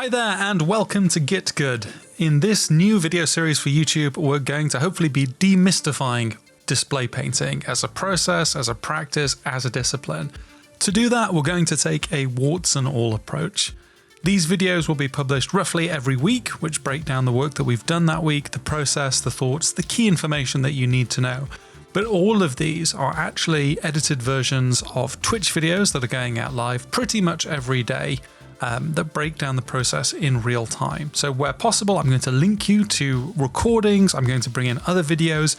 Hi there and welcome to Get Good. In this new video series for YouTube, we're going to hopefully be demystifying display painting as a process, as a practice, as a discipline. To do that, we're going to take a warts and all approach. These videos will be published roughly every week, which break down the work that we've done that week, the process, the thoughts, the key information that you need to know. But all of these are actually edited versions of Twitch videos that are going out live pretty much every day. That break down the process in real time. So where possible, I'm going to link you to recordings, I'm going to bring in other videos.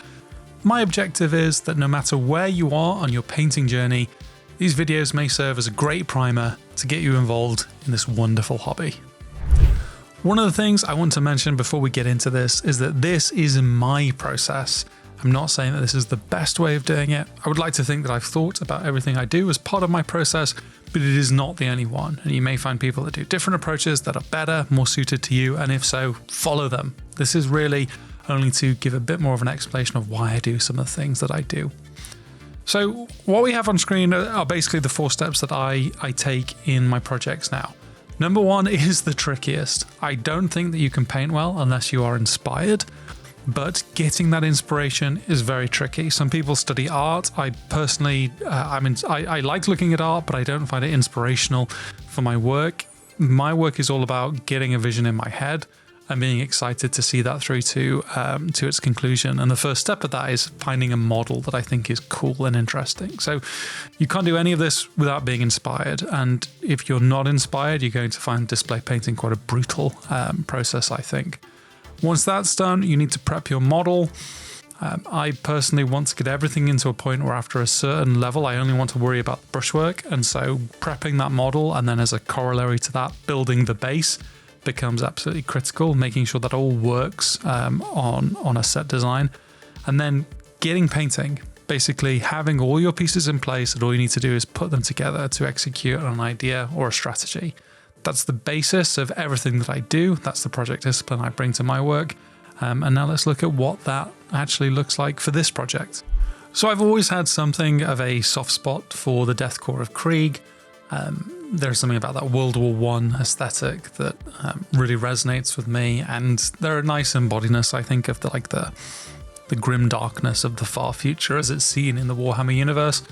My objective is that no matter where you are on your painting journey, these videos may serve as a great primer to get you involved in this wonderful hobby. One of the things I want to mention before we get into this is that this is my process. I'm not saying that this is the best way of doing it. I would like to think that I've thought about everything I do as part of my process, but it is not the only one. And you may find people that do different approaches that are better, more suited to you. And if so, follow them. This is really only to give a bit more of an explanation of why I do some of the things that I do. So what we have on screen are basically the 4 steps that I take in my projects now. Number 1 is the trickiest. I don't think that you can paint well unless you are inspired. But getting that inspiration is very tricky. Some people study art. I personally, I like looking at art, but I don't find it inspirational for my work. My work is all about getting a vision in my head and being excited to see that through to its conclusion. And the first step of that is finding a model that I think is cool and interesting. So you can't do any of this without being inspired. And if you're not inspired, you're going to find display painting quite a brutal process, I think. Once that's done, you need to prep your model. I personally want to get everything into a point where after a certain level, I only want to worry about brushwork. And so prepping that model and then as a corollary to that, building the base becomes absolutely critical, making sure that all works on a set design. And then getting painting, basically having all your pieces in place and all you need to do is put them together to execute an idea or a strategy. That's the basis of everything that I do. That's the project discipline I bring to my work. And now let's look at what that actually looks like for this project. So I've always had something of a soft spot for the deathcore of Krieg. There's something about that World War I aesthetic that really resonates with me. And they're a nice embodiness, I think, of the grim darkness of the far future as it's seen in the Warhammer universe.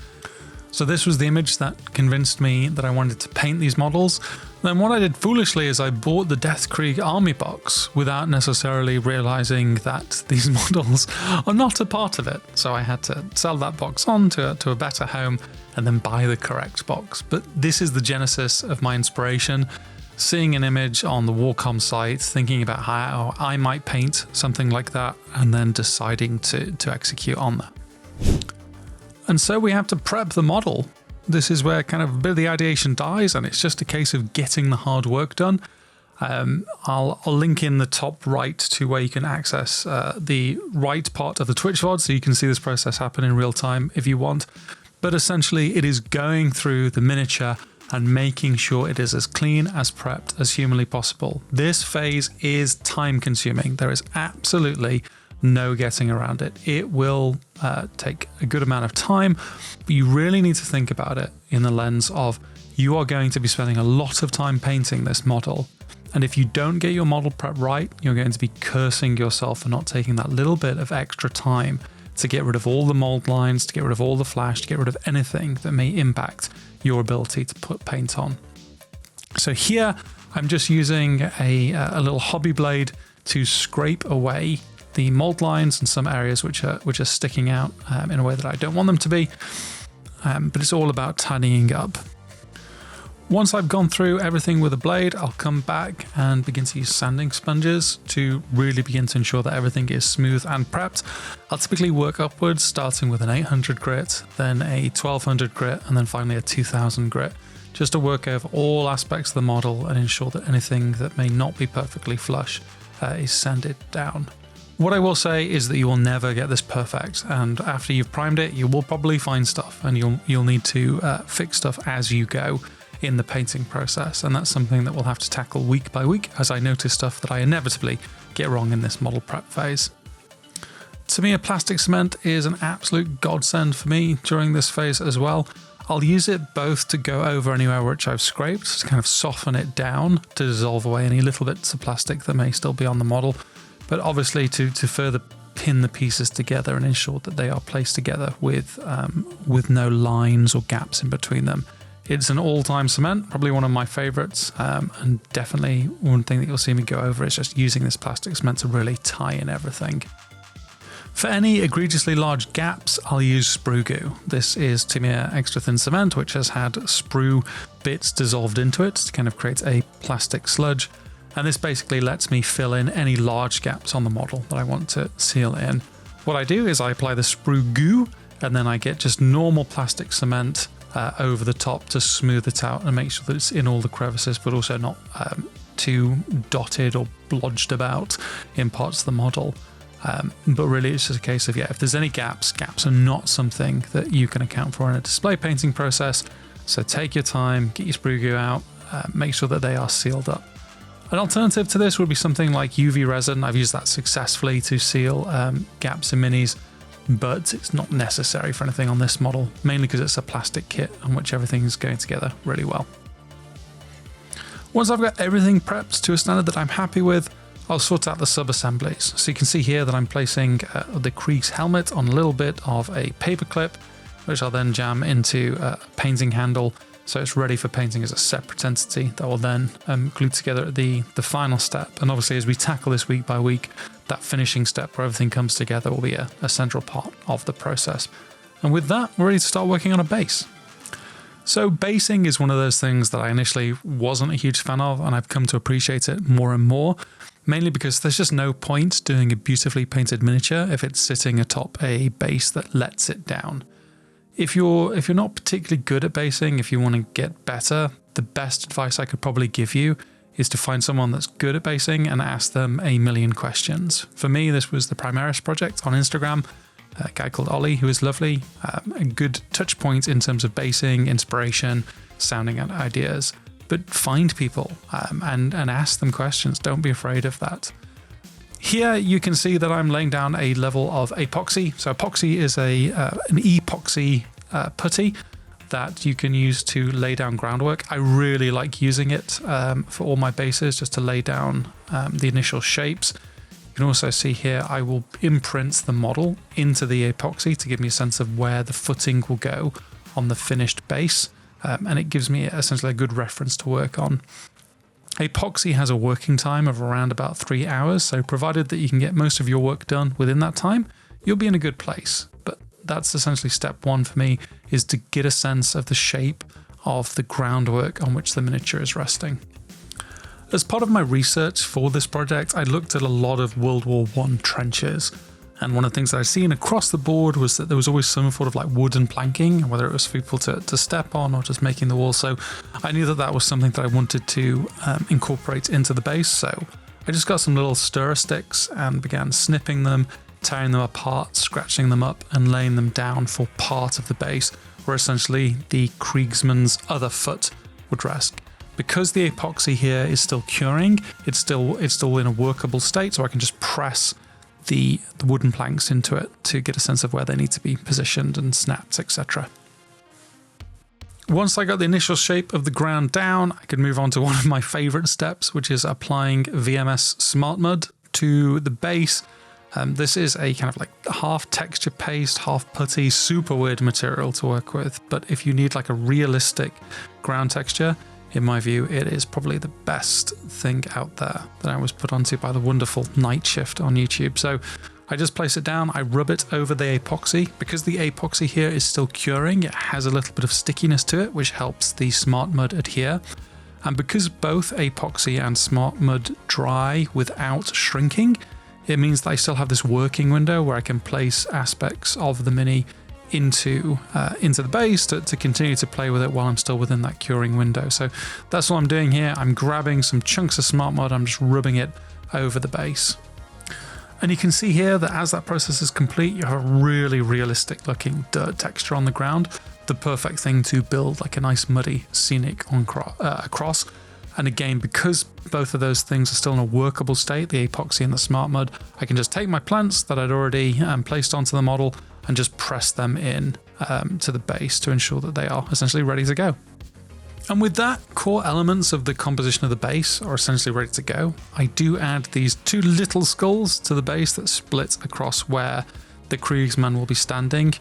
So this was the image that convinced me that I wanted to paint these models. Then what I did foolishly is I bought the Death Krieg army box without necessarily realizing that these models are not a part of it. So I had to sell that box on to a better home and then buy the correct box. But this is the genesis of my inspiration. Seeing an image on the Warcom site, thinking about how I might paint something like that, and then deciding to execute on that. And so we have to prep the model. This is where kind of a bit of the ideation dies, and it's just a case of getting the hard work done. I'll link in the top right to where you can access the right part of the Twitch VOD, so you can see this process happen in real time if you want. But essentially, it is going through the miniature and making sure it is as clean, as prepped as humanly possible. This phase is time consuming. There is absolutely no getting around it. It will take a good amount of time, but you really need to think about it in the lens of you are going to be spending a lot of time painting this model. And if you don't get your model prep right, you're going to be cursing yourself for not taking that little bit of extra time to get rid of all the mold lines, to get rid of all the flash, to get rid of anything that may impact your ability to put paint on. So here, I'm just using a little hobby blade to scrape away the mold lines and some areas which are sticking out in a way that I don't want them to be, but it's all about tidying up. Once I've gone through everything with a blade, I'll come back and begin to use sanding sponges to really begin to ensure that everything is smooth and prepped. I'll typically work upwards, starting with an 800 grit, then a 1200 grit, and then finally a 2000 grit, just to work over all aspects of the model and ensure that anything that may not be perfectly flush is sanded down. What I will say is that you will never get this perfect, and after you've primed it, you will probably find stuff, and you'll need to fix stuff as you go in the painting process, and that's something that we'll have to tackle week by week as I notice stuff that I inevitably get wrong in this model prep phase. To me, a plastic cement is an absolute godsend for me during this phase as well. I'll use it both to go over anywhere which I've scraped, to kind of soften it down, to dissolve away any little bits of plastic that may still be on the model, but obviously to further pin the pieces together and ensure that they are placed together with no lines or gaps in between them. It's an all-time cement, probably one of my favorites, and definitely one thing that you'll see me go over is just using this plastic cement to really tie in everything. For any egregiously large gaps, I'll use sprue goo. This is Timir extra thin cement, which has had sprue bits dissolved into it to kind of create a plastic sludge. And this basically lets me fill in any large gaps on the model that I want to seal in. What I do is I apply the sprue goo, and then I get just normal plastic cement over the top to smooth it out and make sure that it's in all the crevices, but also not too dotted or blodged about in parts of the model. But really it's just a case of, if there's any gaps are not something that you can account for in a display painting process. So take your time, get your sprue goo out, make sure that they are sealed up. An alternative to this would be something like UV resin. I've used that successfully to seal gaps in minis, but it's not necessary for anything on this model, mainly because it's a plastic kit on which everything is going together really well. Once I've got everything prepped to a standard that I'm happy with, I'll sort out the sub-assemblies. So you can see here that I'm placing the Krieg's helmet on a little bit of a paper clip, which I'll then jam into a painting handle, so it's ready for painting as a separate entity that will then glue together at the final step. And obviously as we tackle this week by week, that finishing step where everything comes together will be a central part of the process. And with that, we're ready to start working on a base. So basing is one of those things that I initially wasn't a huge fan of, and I've come to appreciate it more and more, mainly because there's just no point doing a beautifully painted miniature if it's sitting atop a base that lets it down. If you're not particularly good at basing, if you want to get better, the best advice I could probably give you is to find someone that's good at basing and ask them a million questions. For me, this was the Primaris project on Instagram, a guy called Ollie, who is lovely, a good touch point in terms of basing, inspiration, sounding out ideas. But find people and ask them questions. Don't be afraid of that. Here you can see that I'm laying down a level of epoxy. So epoxy is an epoxy putty that you can use to lay down groundwork. I really like using it for all my bases, just to lay down the initial shapes. You can also see here I will imprint the model into the epoxy to give me a sense of where the footing will go on the finished base. And it gives me essentially a good reference to work on. Epoxy has a working time of around about 3 hours, so provided that you can get most of your work done within that time, you'll be in a good place. But that's essentially step one for me, is to get a sense of the shape of the groundwork on which the miniature is resting. As part of my research for this project, I looked at a lot of World War I trenches. And one of the things that I've seen across the board was that there was always some sort of like wooden planking, whether it was for people to step on or just making the wall. So I knew that that was something that I wanted to incorporate into the base. So I just got some little stirrer sticks and began snipping them, tearing them apart, scratching them up and laying them down for part of the base, where essentially the Kriegsman's other foot would rest. Because the epoxy here is still curing, it's still in a workable state, so I can just press the wooden planks into it to get a sense of where they need to be positioned and snapped, etc. Once I got the initial shape of the ground down, I could move on to one of my favorite steps, which is applying VMS Smart Mud to the base. This is a kind of like half texture paste, half putty, super weird material to work with. But if you need like a realistic ground texture, in my view, it is probably the best thing out there that I was put onto by the wonderful Night Shift on YouTube. So I just place it down, I rub it over the epoxy. Because the epoxy here is still curing, it has a little bit of stickiness to it, which helps the Smart Mud adhere. And because both epoxy and Smart Mud dry without shrinking, it means that I still have this working window where I can place aspects of the Mini into the base to continue to play with it while I'm still within that curing window. So that's what I'm doing here. I'm grabbing some chunks of Smart Mud, I'm just rubbing it over the base. And you can see here that as that process is complete, you have a really realistic looking dirt texture on the ground. The perfect thing to build like a nice muddy scenic across. And again, because both of those things are still in a workable state, the epoxy and the Smart Mud, I can just take my plants that I'd already placed onto the model and just press them in to the base to ensure that they are essentially ready to go. And with that, core elements of the composition of the base are essentially ready to go. I do add these two little skulls to the base that split across where the Kriegsman will be standing.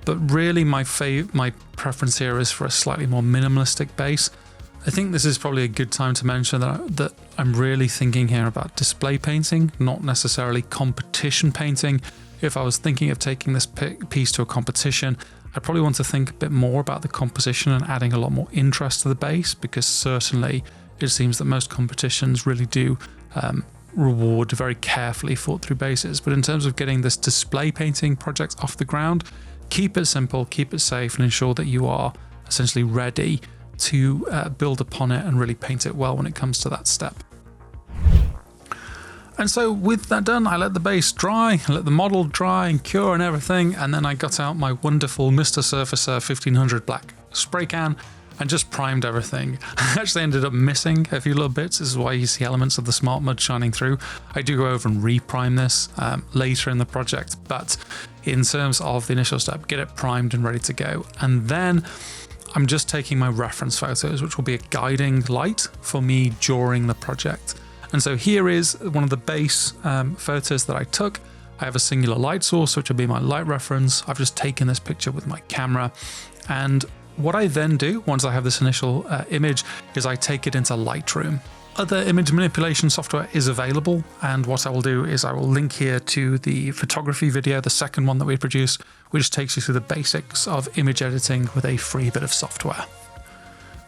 But really my preference here is for a slightly more minimalistic base. I think this is probably a good time to mention that I'm really thinking here about display painting, not necessarily competition painting. If I was thinking of taking this piece to a competition, I probably want to think a bit more about the composition and adding a lot more interest to the base, because certainly it seems that most competitions really do reward very carefully thought through bases. But in terms of getting this display painting project off the ground, keep it simple, keep it safe, and ensure that you are essentially ready to build upon it and really paint it well when it comes to that step. And so with that done, I let the base dry, I let the model dry and cure and everything, and then I got out my wonderful Mr. Surfacer 1500 black spray can and just primed everything. I actually ended up missing a few little bits. This is why you see elements of the smart mud shining through. I do go over and reprime this later in the project, but in terms of the initial step, get it primed and ready to go. And then I'm just taking my reference photos, which will be a guiding light for me during the project. And so here is one of the base photos that I took. I have a singular light source, which will be my light reference. I've just taken this picture with my camera. And what I then do once I have this initial image is I take it into Lightroom. Other image manipulation software is available. And what I will do is I will link here to the photography video, the second one that we produced, which takes you through the basics of image editing with a free bit of software.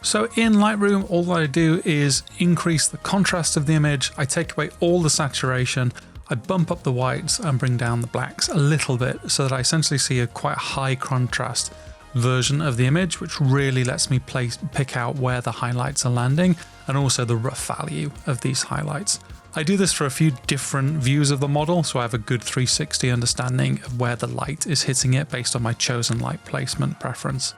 So in Lightroom, all that I do is increase the contrast of the image. I take away all the saturation. I bump up the whites and bring down the blacks a little bit so that I essentially see a quite high contrast version of the image, which really lets me pick out where the highlights are landing and also the rough value of these highlights. I do this for a few different views of the model, so I have a good 360 understanding of where the light is hitting it based on my chosen light placement preference.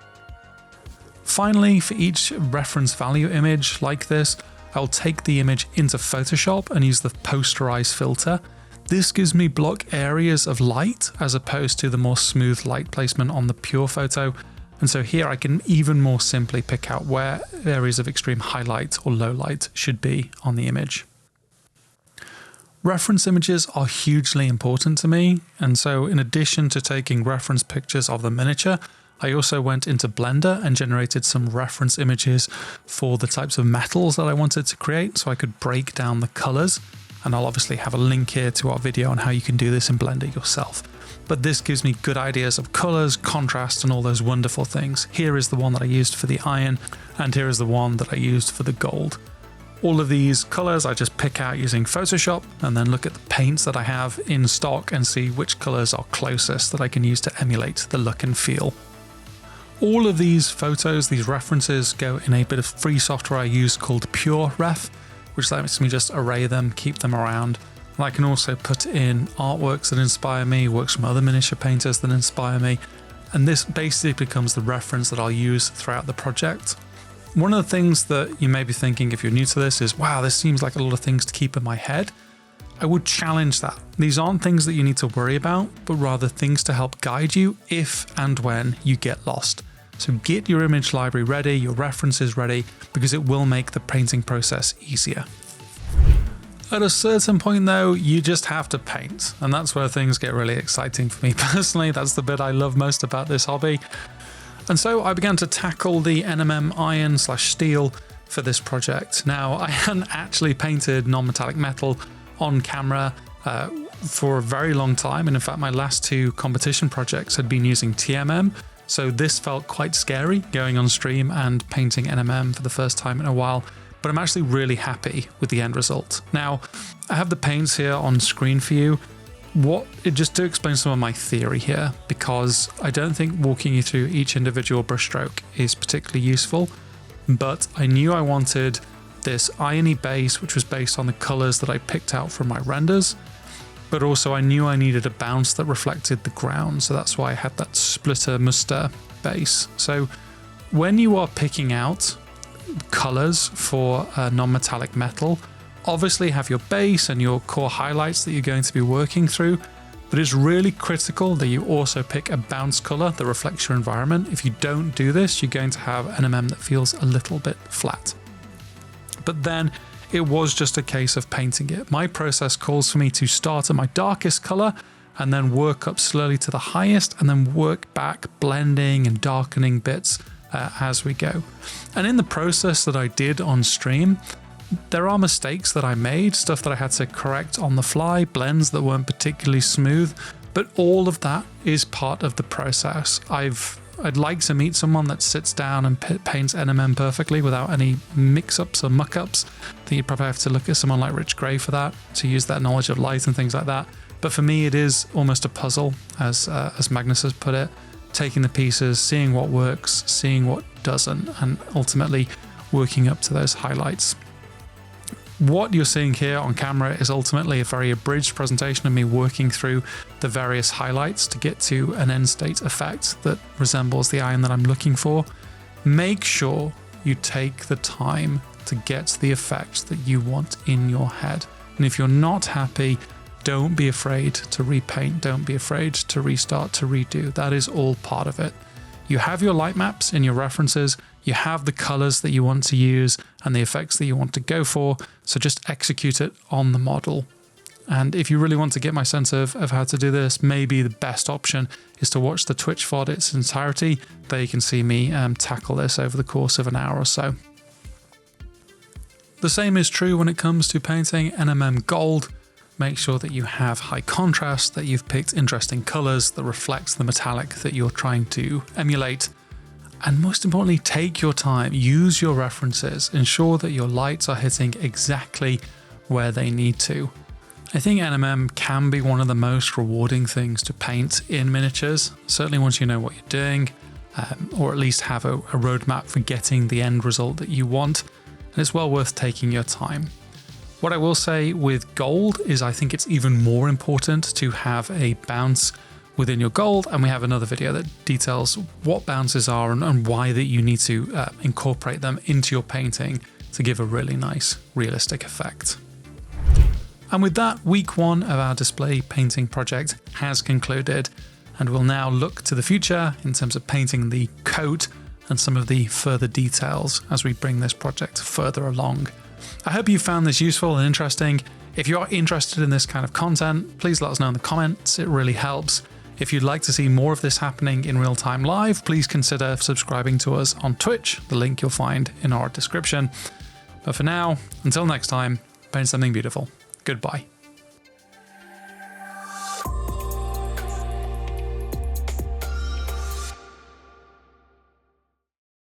Finally, for each reference value image like this, I'll take the image into Photoshop and use the posterize filter. This gives me block areas of light as opposed to the more smooth light placement on the pure photo. And so here I can even more simply pick out where areas of extreme highlight or low light should be on the image. Reference images are hugely important to me. And so in addition to taking reference pictures of the miniature, I also went into Blender and generated some reference images for the types of metals that I wanted to create so I could break down the colors. And I'll obviously have a link here to our video on how you can do this in Blender yourself. But this gives me good ideas of colors, contrast, and all those wonderful things. Here is the one that I used for the iron, and here is the one that I used for the gold. All of these colors I just pick out using Photoshop and then look at the paints that I have in stock and see which colors are closest that I can use to emulate the look and feel. All of these photos, these references, go in a bit of free software I use called PureRef, which lets me just array them, keep them around. And I can also put in artworks that inspire me, works from other miniature painters that inspire me. And this basically becomes the reference that I'll use throughout the project. One of the things that you may be thinking if you're new to this is, wow, this seems like a lot of things to keep in my head. I would challenge that. These aren't things that you need to worry about, but rather things to help guide you if and when you get lost. So get your image library ready, your references ready, because it will make the painting process easier. At a certain point though, you just have to paint, and that's where things get really exciting for me personally. That's the bit I love most about this hobby. And so I began to tackle the NMM iron/steel for this project. Now, I hadn't actually painted non-metallic metal on camera for a very long time, and in fact my last two competition projects had been using TMM. So this felt quite scary, going on stream and painting NMM for the first time in a while, but I'm actually really happy with the end result. Now, I have the paints here on screen for you. Just to explain some of my theory here, because I don't think walking you through each individual brushstroke is particularly useful, but I knew I wanted this irony base, which was based on the colors that I picked out from my renders. But also I knew I needed a bounce that reflected the ground, so that's why I had that splitter muster base. So when you are picking out colors for non-metallic metal, obviously have your base and your core highlights that you're going to be working through, But it's really critical that you also pick a bounce color that reflects your environment. If you don't do this, you're going to have NMM that feels a little bit flat. But then it was just a case of painting it. My process calls for me to start at my darkest color and then work up slowly to the highest and then work back, blending and darkening bits as we go. And in the process that I did on stream, there are mistakes that I made, stuff that I had to correct on the fly, blends that weren't particularly smooth, but all of that is part of the process. I'd like to meet someone that sits down and paints NMM perfectly without any mix-ups or muck-ups. I think you'd probably have to look at someone like Rich Gray for that, to use that knowledge of light and things like that. But for me, it is almost a puzzle, as Magnus has put it, taking the pieces, seeing what works, seeing what doesn't, and ultimately working up to those highlights. What you're seeing here on camera is ultimately a very abridged presentation of me working through the various highlights to get to an end state effect that resembles the iron that I'm looking for. Make sure you take the time to get the effect that you want in your head. And if you're not happy, don't be afraid to repaint, don't be afraid to restart, to redo. That is all part of it. You have your light maps in your references, you have the colors that you want to use and the effects that you want to go for, so just execute it on the model. And if you really want to get my sense of how to do this, maybe the best option is to watch the Twitch VOD in its entirety. There you can see me tackle this over the course of an hour or so. The same is true when it comes to painting NMM gold. Make sure that you have high contrast, that you've picked interesting colors that reflects the metallic that you're trying to emulate. And most importantly, take your time, use your references, ensure that your lights are hitting exactly where they need to. I think NMM can be one of the most rewarding things to paint in miniatures, certainly once you know what you're doing, or at least have a roadmap for getting the end result that you want, and it's well worth taking your time. What I will say with gold is I think it's even more important to have a bounce within your gold, and we have another video that details what bounces are and why that you need to incorporate them into your painting to give a really nice realistic effect. And with that, week one of our display painting project has concluded, and we'll now look to the future in terms of painting the coat and some of the further details as we bring this project further along. I hope you found this useful and interesting. If you are interested in this kind of content, please let us know in the comments. It really helps. If you'd like to see more of this happening in real time live, please consider subscribing to us on Twitch. The link you'll find in our description. But for now, until next time, paint something beautiful. Goodbye.